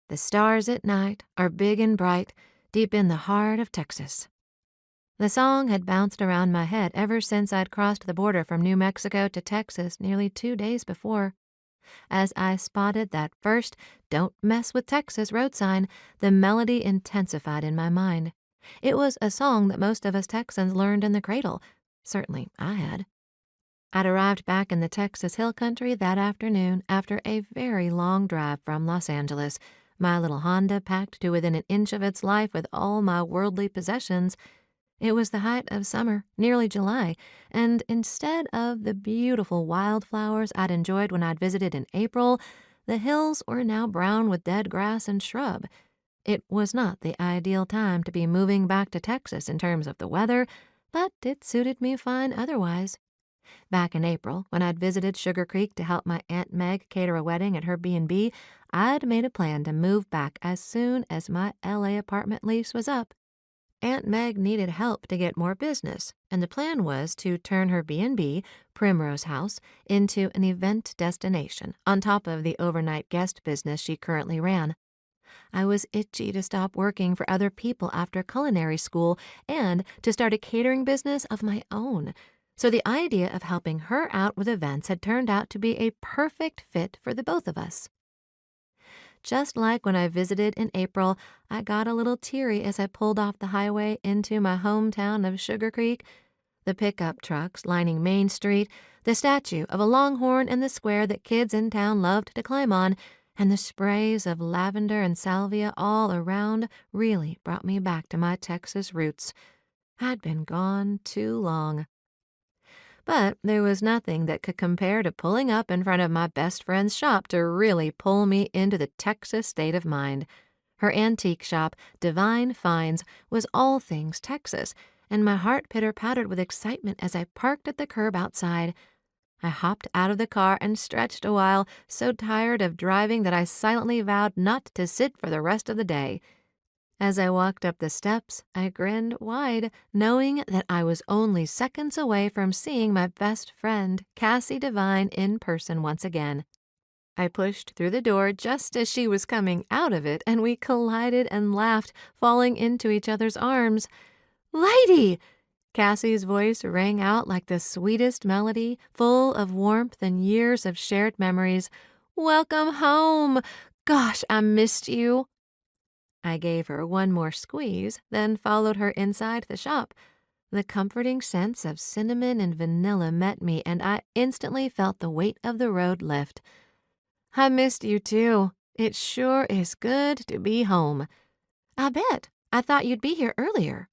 The stars at night are big and bright, deep in the heart of Texas. The song had bounced around my head ever since I'd crossed the border from New Mexico to Texas nearly 2 days before. As I spotted that first "Don't Mess with Texas" road sign, the melody intensified in my mind. It was a song that most of us Texans learned in the cradle. Certainly I had. I'd arrived back in the Texas Hill Country that afternoon after a very long drive from Los Angeles, my little Honda packed to within an inch of its life with all my worldly possessions. It was the height of summer, nearly July, and instead of the beautiful wildflowers I'd enjoyed when I'd visited in April, the hills were now brown with dead grass and shrub. It was not the ideal time to be moving back to Texas in terms of the weather, but it suited me fine otherwise. Back in April, when I'd visited Sugar Creek to help my Aunt Meg cater a wedding at her B&B, I'd made a plan to move back as soon as my LA apartment lease was up. Aunt Meg needed help to get more business, and the plan was to turn her B&B, Primrose House, into an event destination on top of the overnight guest business she currently ran. I was itchy to stop working for other people after culinary school and to start a catering business of my own. So the idea of helping her out with events had turned out to be a perfect fit for the both of us. Just like when I visited in April, I got a little teary as I pulled off the highway into my hometown of Sugar Creek. The pickup trucks lining Main Street, the statue of a longhorn in the square that kids in town loved to climb on, and the sprays of lavender and salvia all around really brought me back to my Texas roots. I'd been gone too long. But there was nothing that could compare to pulling up in front of my best friend's shop to really pull me into the Texas state of mind. Her antique shop, Divine Finds, was all things Texas, and my heart pitter-pattered with excitement as I parked at the curb outside. I hopped out of the car and stretched a while, so tired of driving that I silently vowed not to sit for the rest of the day. As I walked up the steps, I grinned wide, knowing that I was only seconds away from seeing my best friend, Cassie Devine, in person once again. I pushed through the door just as she was coming out of it, and we collided and laughed, falling into each other's arms. "Lady!" Cassie's voice rang out like the sweetest melody, full of warmth and years of shared memories. "Welcome home! Gosh, I missed you." I gave her one more squeeze, then followed her inside the shop. The comforting scents of cinnamon and vanilla met me, and I instantly felt the weight of the road lift. "I missed you too. It sure is good to be home." "I bet. I thought you'd be here earlier."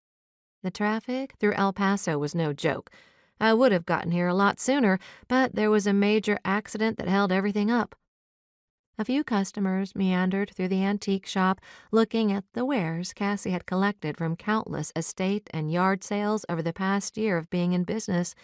The traffic through El Paso was no joke. I would have gotten here a lot sooner, but there was a major accident that held everything up. A few customers meandered through the antique shop, looking at the wares Cassie had collected from countless estate and yard sales over the past year of being in business.